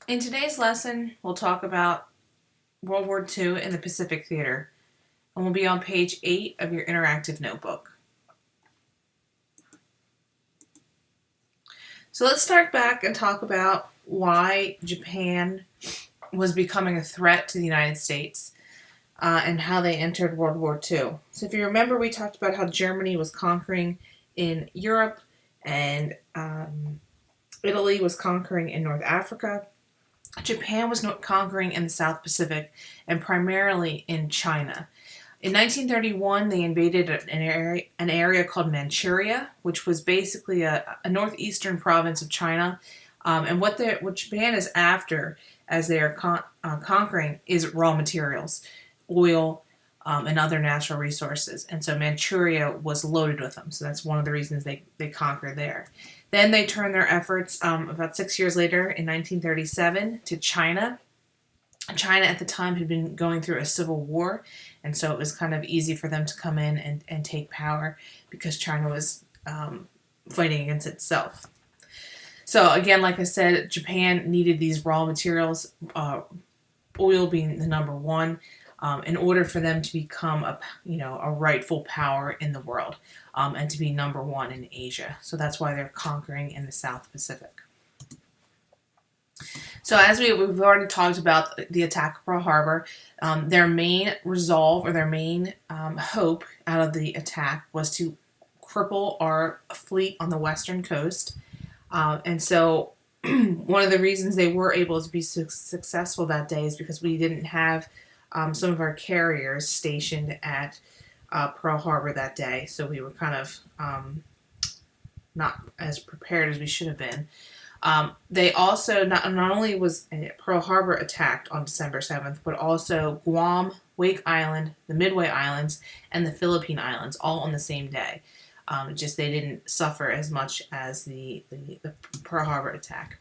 In today's lesson, we'll talk about World War II in the Pacific Theater, and we'll be on page 8 of your interactive notebook. So let's start back and talk about why Japan was becoming a threat to the United States and how they entered World War II. So if you remember, we talked about how Germany was conquering in Europe and Italy was conquering in North Africa. Japan was conquering in the South Pacific and primarily in China. In 1931, they invaded an area called Manchuria, which was basically a northeastern province of China. And what Japan is after as they are conquering is raw materials, oil, and other natural resources. And so Manchuria was loaded with them. So that's one of the reasons they conquered there. Then they turned their efforts about 6 years later in 1937 to China. China at the time had been going through a civil war, and so it was kind of easy for them to come in and take power because China was fighting against itself. So again, like I said, Japan needed these raw materials, oil being the number one, in order for them to become a rightful power in the world and to be number one in Asia. So that's why they're conquering in the South Pacific. So as we've already talked about the attack of Pearl Harbor, their main resolve or their main hope out of the attack was to cripple our fleet on the western coast. And so one of the reasons they were able to be successful that day is because we didn't have some of our carriers stationed at Pearl Harbor that day. So we were kind of not as prepared as we should have been. They also, not only was Pearl Harbor attacked on December 7th, but also Guam, Wake Island, the Midway Islands, and the Philippine Islands, all on the same day. Just they didn't suffer as much as the Pearl Harbor attack.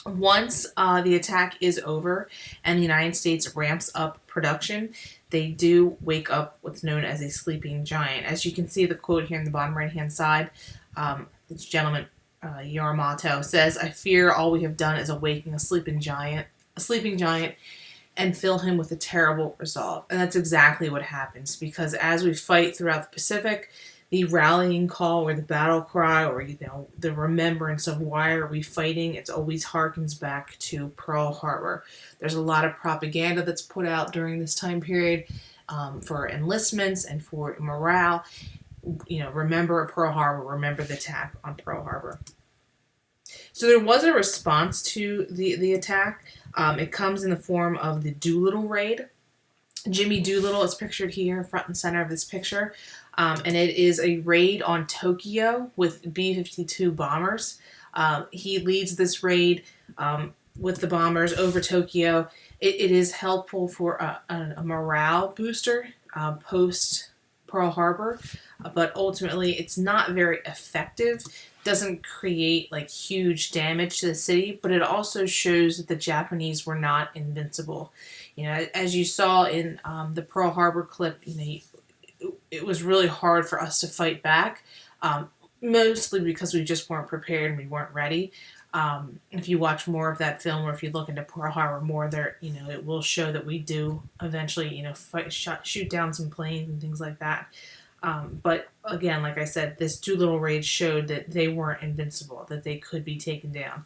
Once the attack is over and the United States ramps up production, they do wake up what's known as a sleeping giant. As you can see the quote here in the bottom right-hand side, this gentleman, Yamamoto, says, "I fear all we have done is awaken a sleeping giant, and fill him with a terrible resolve." And that's exactly what happens, because as we fight throughout the Pacific, the rallying call or the battle cry or the remembrance of why are we fighting, it always harkens back to Pearl Harbor. There's a lot of propaganda that's put out during this time period for enlistments and for morale. Remember Pearl Harbor, remember the attack on Pearl Harbor. So there was a response to the attack. It comes in the form of the Doolittle raid. Jimmy Doolittle is pictured here, front and center of this picture. And it is a raid on Tokyo with B-52 bombers. He leads this raid with the bombers over Tokyo. It is helpful for a morale booster post Pearl Harbor, but ultimately it's not very effective. Doesn't create huge damage to the city, but it also shows that the Japanese were not invincible. As you saw in the Pearl Harbor clip, it was really hard for us to fight back, mostly because we just weren't prepared and we weren't ready. If you watch more of that film, or if you look into Pearl Harbor more, there, it will show that we do eventually, shoot down some planes and things like that. But again, like I said, this Doolittle raid showed that they weren't invincible, that they could be taken down.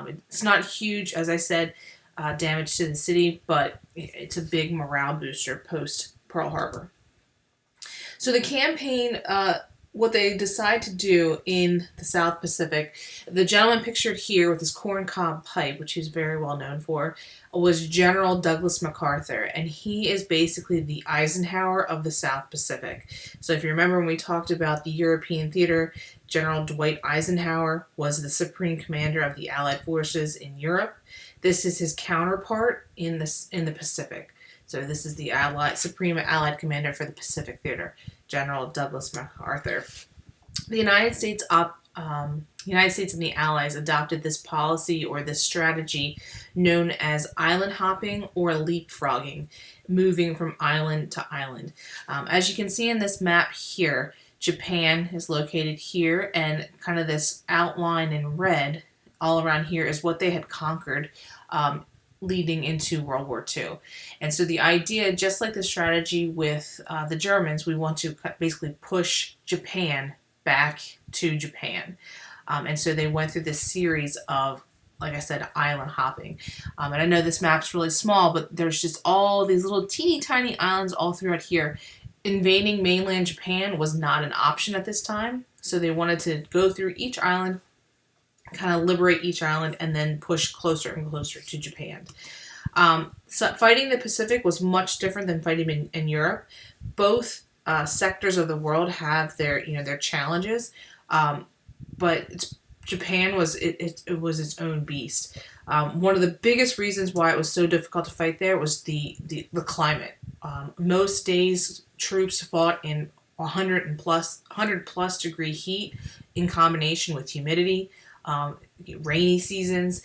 It's not huge, as I said, damage to the city, but it's a big morale booster post Pearl Harbor. So the campaign, what they decide to do in the South Pacific, the gentleman pictured here with his corncob pipe, which he's very well known for, was General Douglas MacArthur, and he is basically the Eisenhower of the South Pacific. So if you remember when we talked about the European theater, General Dwight Eisenhower was the supreme commander of the Allied forces in Europe. This is his counterpart in the Pacific. So this is the Supreme Allied Commander for the Pacific Theater, General Douglas MacArthur. The United States and the Allies adopted this policy or this strategy known as island hopping or leapfrogging, moving from island to island. As you can see in this map here, Japan is located here, and kind of this outline in red all around here is what they had conquered leading into World War II. And so the idea, just like the strategy with the Germans, we want to basically push Japan back to Japan. And so they went through this series of, like I said, island hopping. And I know this map's really small, but there's just all these little teeny tiny islands all throughout here. Invading mainland Japan was not an option at this time. So they wanted to go through each island, kind of liberate each island, and then push closer and closer to Japan. So fighting the Pacific was much different than fighting in Europe. Both sectors of the world have their challenges, but Japan was it was its own beast. One of the biggest reasons why it was so difficult to fight there was the climate. Most days troops fought in 100 plus degree heat in combination with humidity, rainy seasons.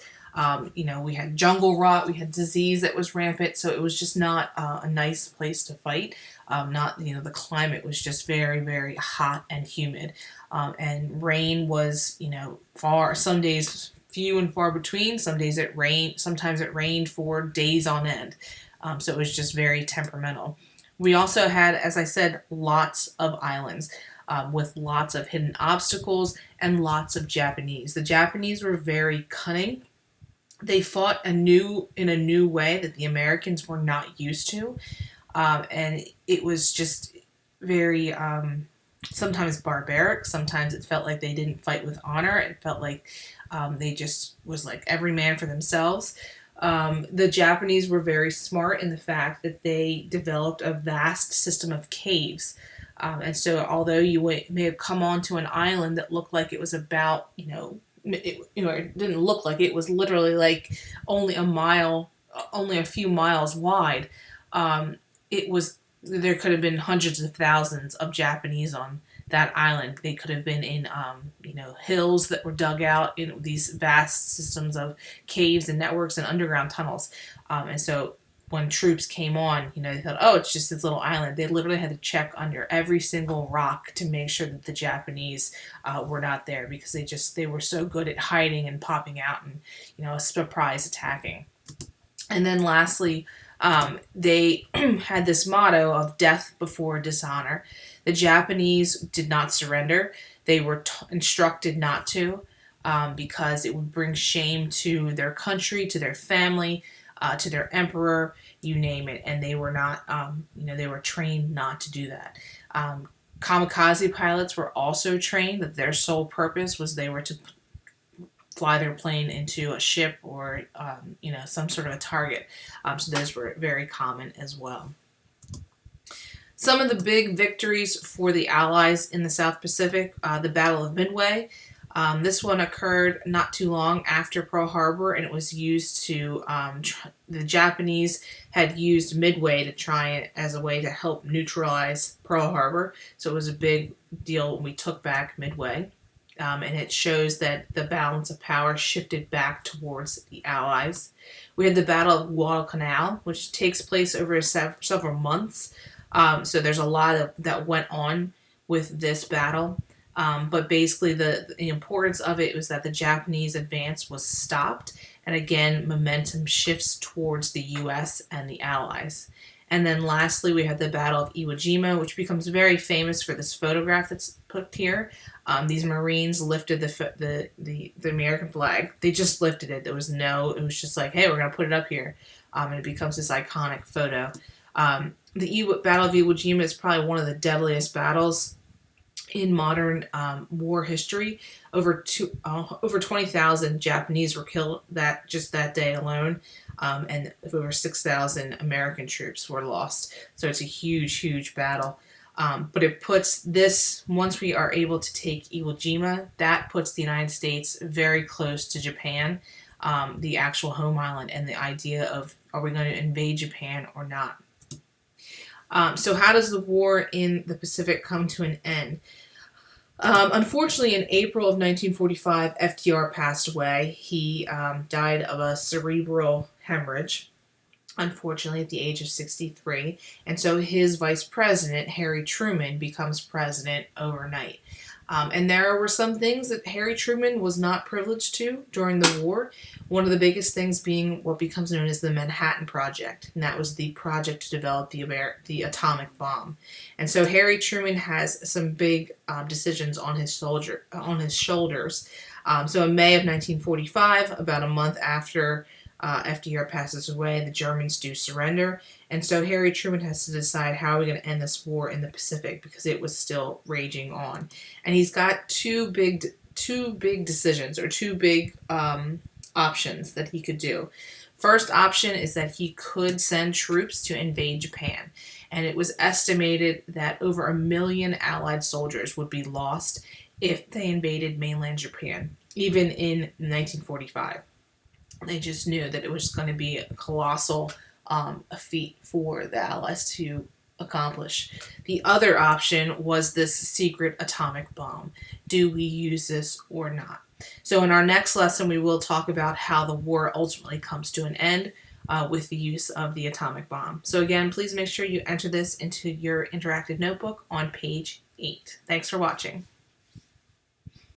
We had jungle rot, we had disease that was rampant, so it was just not a nice place to fight. The climate was just very, very hot and humid, and rain was, some days few and far between. Some days it rained, sometimes it rained for days on end. So it was just very temperamental. We also had, as I said, lots of islands. With lots of hidden obstacles and lots of Japanese. The Japanese were very cunning. They fought in a new way that the Americans were not used to, and it was just very sometimes barbaric. Sometimes it felt like they didn't fight with honor. It felt like they just was like every man for themselves. The Japanese were very smart in the fact that they developed a vast system of caves. And so although you may have come onto an island that looked like it was about, it didn't look like it was literally like only a few miles wide. There could have been hundreds of thousands of Japanese on that island. They could have been in, hills that were dug out in these vast systems of caves and networks and underground tunnels. And so when troops came on, they thought, oh, it's just this little island. They literally had to check under every single rock to make sure that the Japanese were not there, because they were so good at hiding and popping out and, a surprise attacking. And then lastly, they had this motto of death before dishonor. The Japanese did not surrender. They were instructed not to, because it would bring shame to their country, to their family, to their emperor, you name it. And they were not, they were trained not to do that. Kamikaze pilots were also trained that their sole purpose was they were to fly their plane into a ship or, some sort of a target. So those were very common as well. Some of the big victories for the Allies in the South Pacific, the Battle of Midway. This one occurred not too long after Pearl Harbor, and it was used to, the Japanese had used Midway to try as a way to help neutralize Pearl Harbor. So it was a big deal when we took back Midway. And it shows that the balance of power shifted back towards the Allies. We had the Battle of Guadalcanal, which takes place over several months. So there's a lot that went on with this battle. But basically the importance of it was that the Japanese advance was stopped. And again, momentum shifts towards the U.S. and the Allies. And then lastly, we had the Battle of Iwo Jima, which becomes very famous for this photograph that's put here. These Marines lifted the American flag. They just lifted it. It was just like, hey, we're going to put it up here. And it becomes this iconic photo. The Battle of Iwo Jima is probably one of the deadliest battles in modern war history. Over 20,000 Japanese were killed that day alone, and over 6,000 American troops were lost. So it's a huge, huge battle. But it puts this, once we are able to take Iwo Jima, that puts the United States very close to Japan, the actual home island, and the idea of, are we going to invade Japan or not? So how does the war in the Pacific come to an end? Unfortunately, in April of 1945, FDR passed away. He died of a cerebral hemorrhage, unfortunately, at the age of 63. And so his vice president, Harry Truman, becomes president overnight. And there were some things that Harry Truman was not privileged to during the war. One of the biggest things being what becomes known as the Manhattan Project, and that was the project to develop the atomic bomb. And so Harry Truman has some big decisions on his shoulders. So in May of 1945, about a month after FDR passes away, the Germans do surrender. And so Harry Truman has to decide, how are we going to end this war in the Pacific, because it was still raging on. And he's got two big decisions, or two big options that he could do. First option is that he could send troops to invade Japan. And it was estimated that over 1 million Allied soldiers would be lost if they invaded mainland Japan, even in 1945. They just knew that it was going to be a colossal feat for the Allies to accomplish. The other option was this secret atomic bomb. Do we use this or not? So in our next lesson, we will talk about how the war ultimately comes to an end with the use of the atomic bomb. So again, please make sure you enter this into your interactive notebook on page 8. Thanks for watching.